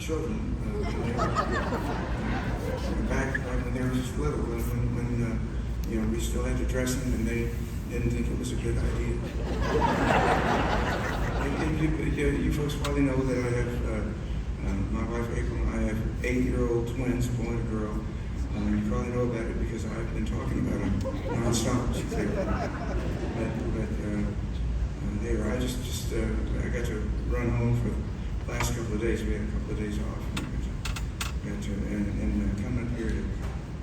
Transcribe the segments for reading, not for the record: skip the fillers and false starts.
children. Back when they were just little, when we still had to dress them, and they didn't think it was a good idea. You folks probably know that I have my wife April and I have 8-year-old twins, a boy and a girl. You probably know about it because I've been talking about them nonstop. There, I I got to run home for the last couple of days. We had a couple of days off. And coming up here to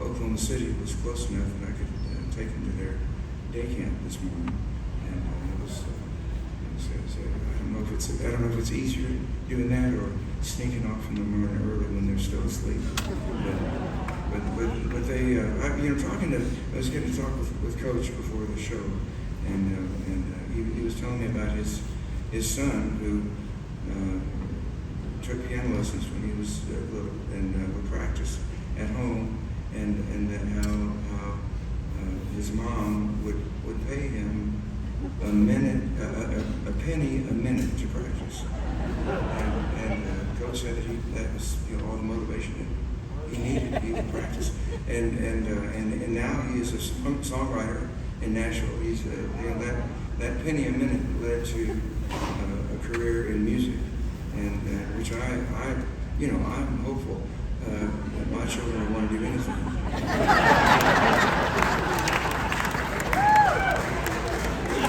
Oklahoma City was close enough that I could take them to their day camp this morning. And it was I don't know if it's easier doing that or sneaking off in the morning early when they're still asleep. But they, I was getting to talk with Coach before the show, and he was telling me about his son who took piano lessons when he was little and would practice at home, and then how his mom would pay him a penny a minute to practice, and Coach said that was all the motivation he needed. He would practice, and now he is a songwriter in Nashville. He's that penny a minute led to a career in music, and which I'm hopeful that my children will want to do anything.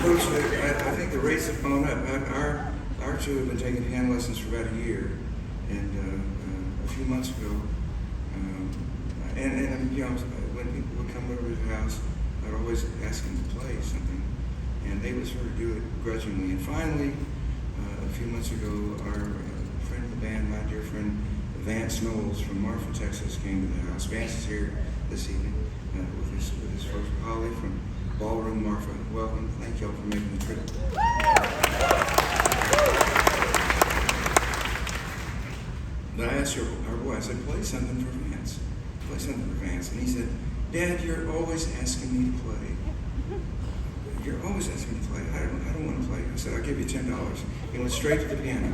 Coach, I think the rates have gone up. Our two have been taking piano lessons for about a year, and a few months ago, when people would come over to the house, I'd always ask them to play something, and they would sort of do it grudgingly. And finally, a few months ago, our friend of the band, my dear friend Vance Knowles from Marfa, Texas, came to the house. Vance is here this evening with his folks, Holly from Ballroom Marfa. Welcome. Thank y'all for making the trip. But I asked our boy, I said, play something for Vance. Play something for Vance. And he said, Dad, you're always asking me to play. You're always asking me to play. I don't want to play. I said, I'll give you $10. He went straight to the piano.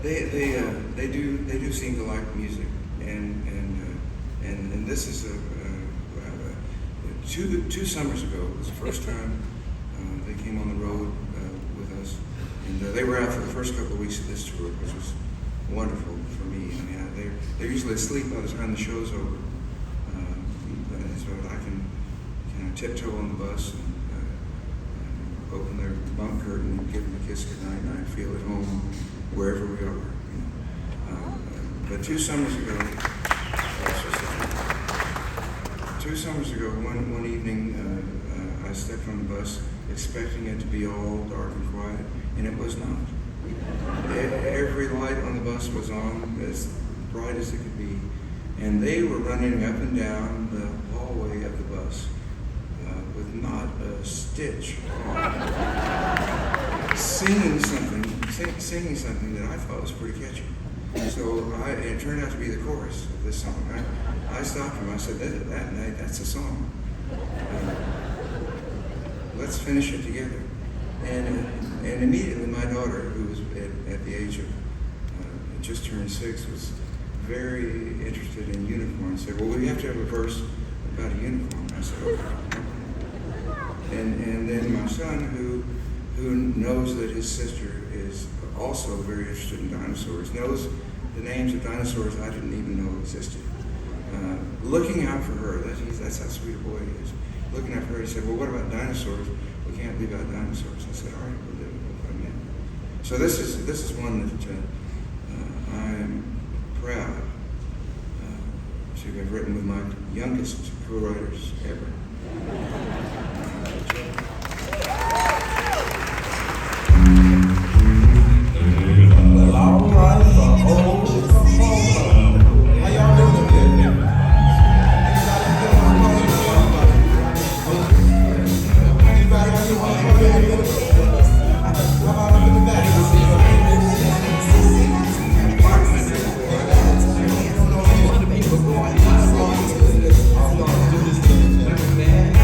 They do seem to like music, and this is two summers ago was the first time they came on the road with us, and they were out for the first couple of weeks of this tour, which was wonderful for me. I mean, they're usually asleep by the time the show's over, so I can kind of tiptoe on the bus and open their bunk curtain and give them a kiss goodnight, and I feel at home wherever we are. But 2 summers ago, one evening, I stepped on the bus expecting it to be all dark and quiet, and it was not. Every light on the bus was on, as bright as it could be, and they were running up and down the hallway of the bus with not a stitch on, singing something that I thought was pretty catchy. So it turned out to be the chorus of this song. I stopped him. I said, that night, that's a song. Let's finish it together. And immediately my daughter, who was at the age of just turned 6, was very interested in uniforms. Said, well, we have to have a verse about a uniform. I said, okay. And then my son, who knows that his sister is also very interested in dinosaurs, knows the names of dinosaurs I didn't even know existed. Looking out for her, that's how sweet a boy he is. Looking out for her, he said, well, what about dinosaurs? We can't leave out dinosaurs. I said, all right, we'll do it. We'll put them in. So this is one that I'm proud to have written with my youngest co-writers ever.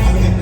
I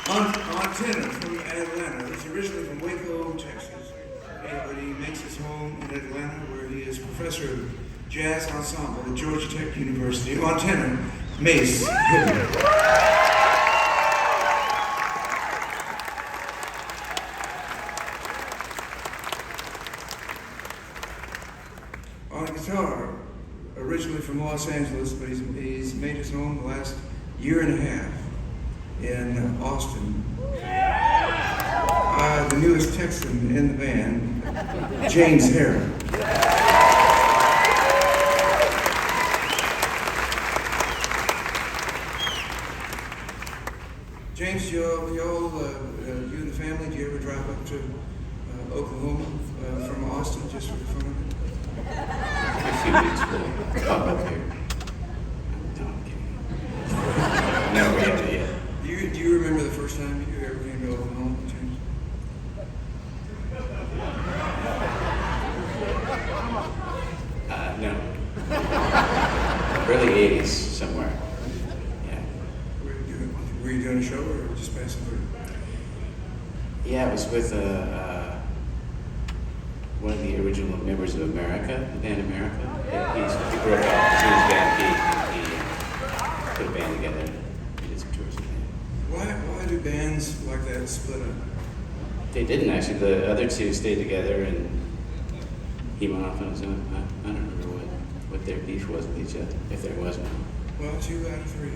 On tenor from Atlanta. He's originally from Waco, Texas, but he makes his home in Atlanta, where he is professor of jazz ensemble at Georgia Tech University. On tenor, Mace. On guitar, originally from Los Angeles, but he's made his home the last year and a half in Austin. The newest Texan in the band, James Harris. James, you and the family, do you ever drive up to Oklahoma from Austin just for the fun of it? A few weeks ago, pop up here. No, I'm kidding. No, we haven't yet. Do you remember the first time you ever came to Oklahoma, James? No. Early 80s, somewhere. Yeah. Were you doing a show or just passing through? Yeah, it was with one of the original members of America, the band America. He broke out to his band. He put a band together. He did some tours with them. Why do bands like that split up? They didn't actually. The other two stayed together, and he went off on his own. I don't remember what their beef was with each other, if there was one. Well, 2 out of 3.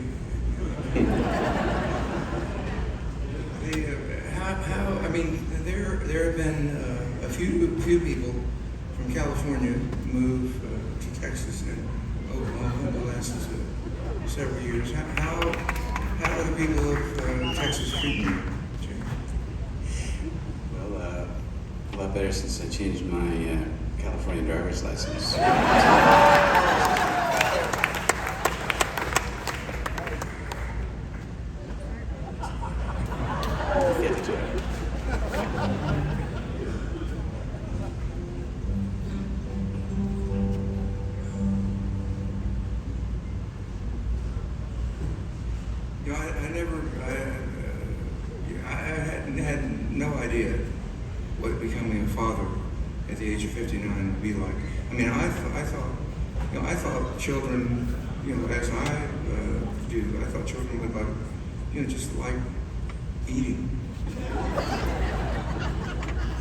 I mean, there have been a few people from California move to Texas and Oklahoma in the last several years. How are the people of Texas treating you, James? Well, a lot better since I changed my California driver's license. You know, I had no idea what becoming a father at the age of 59 would be like. I mean, I thought children, as I do, I thought children would just like eating.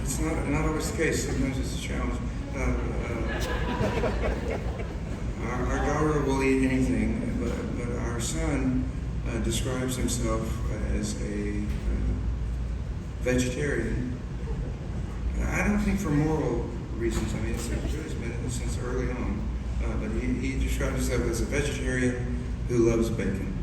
It's not always the case. Sometimes it's a challenge. Our daughter will eat anything, but our son describes himself as a vegetarian. I don't think for moral reasons. I mean, it's been since early on. But he describes himself as a vegetarian who loves bacon.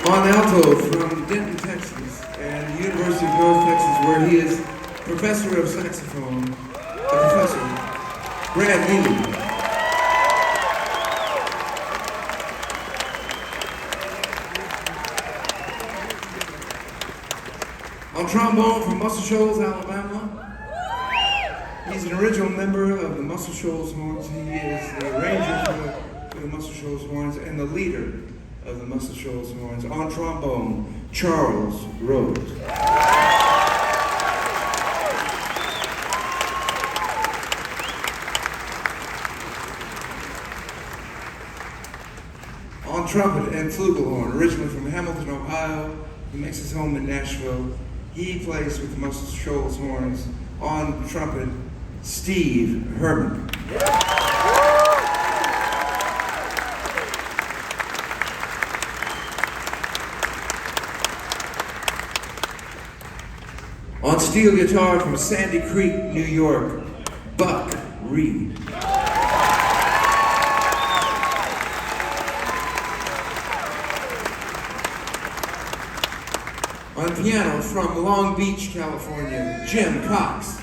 on alto from Denton, Texas, and the University of North Texas, where he is professor of saxophone, Professor Brad Neely. On trombone from Muscle Shoals, Alabama. He's an original member of the Muscle Shoals Horns. He is the arranger for the Muscle Shoals Horns and the leader of the Muscle Shoals Horns. On trombone, Charles Rose. On trumpet and flugelhorn, originally from Hamilton, Ohio, he makes his home in Nashville. He plays with the Muscle Shoals Horns. On trumpet, Steve Herman. On steel guitar from Sandy Creek, New York, Buck Reed. On piano from Long Beach, California, Jim Cox.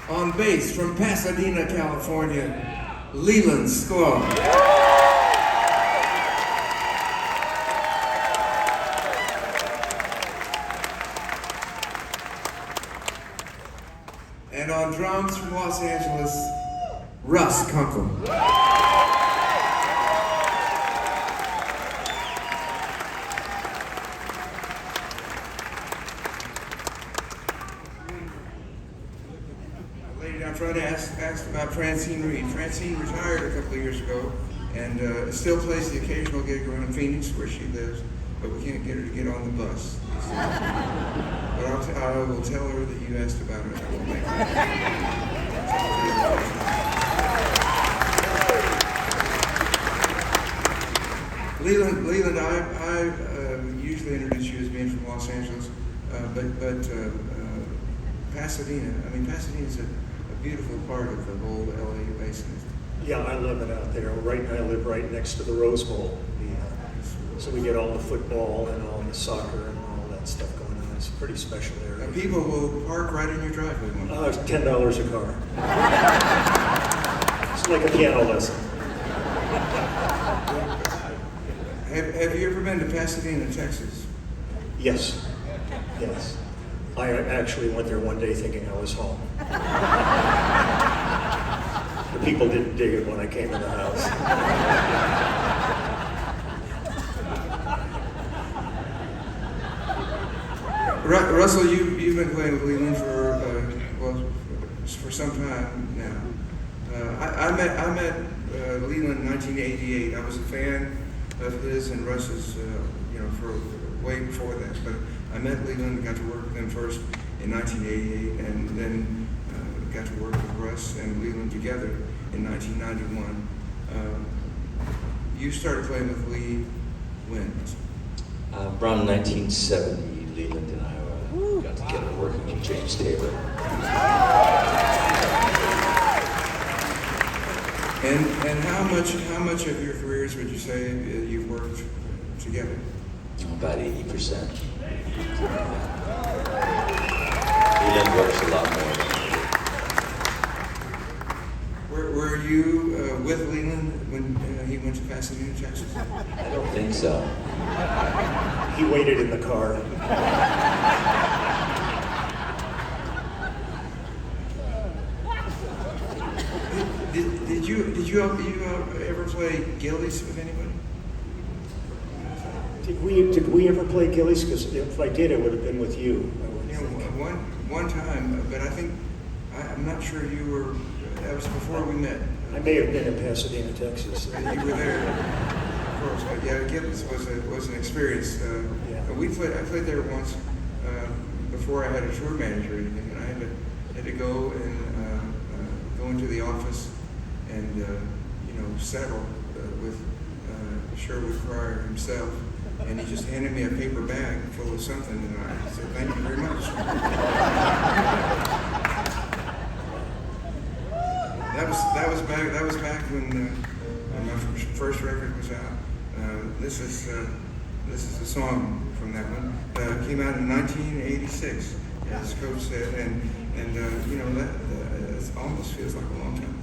On On bass from Pasadena, California, Leland Squall. And on drums from Los Angeles, Russ Kunkel. Lady down front asked about Francine Reed. Francine retired a couple of years ago and still plays the occasional gig around Phoenix where she lives, but we can't get her to get on the bus. But I will tell her that you asked about her. I will make her. Leland, I usually introduce you as being from Los Angeles, but Pasadena. I mean, Pasadena is a beautiful part of the whole LA basin. Yeah, I love it out there. I live right next to the Rose Bowl. So we get all the football and all the soccer and all that stuff going on. It's a pretty special area. And people will park right in your driveway. It's $10 a car. It's like a piano lesson. Have you ever been to Pasadena, Texas? Yes. I actually went there one day thinking I was home. The people didn't dig it when I came in the house. Russell, you've been playing with Leland for some time now. I met Leland in 1988. I was a fan of his and Russ's, for way before that. But I met Leland and got to work with him first in 1988, and then got to work with Russ and Leland together in 1991. You started playing with Lee when? Around 1970, Leland and I got together working with James Taylor. And how much of your careers would you say you've worked together? About 80%. Leland works a lot more. Were you with Leland when he went to Pasadena, Texas? I don't think so. He waited in the car. Did you ever play Gillies with anybody? Did we ever play Gillies? Because if I did, it would have been with you. One time, but I think I'm not sure you were. That was before we met. I may have been in Pasadena, Texas. You were there, of course. But yeah, Gillies was an experience. Yeah. I played there once before I had a tour manager or anything, and I had to go and go into the office and settle with Sherwood Cryer himself. And he just handed me a paper bag full of something, and I said, "Thank you very much." That was back when my first record was out. This is a song from that one. Came out in 1986, as Coach said, and that almost feels like a long time.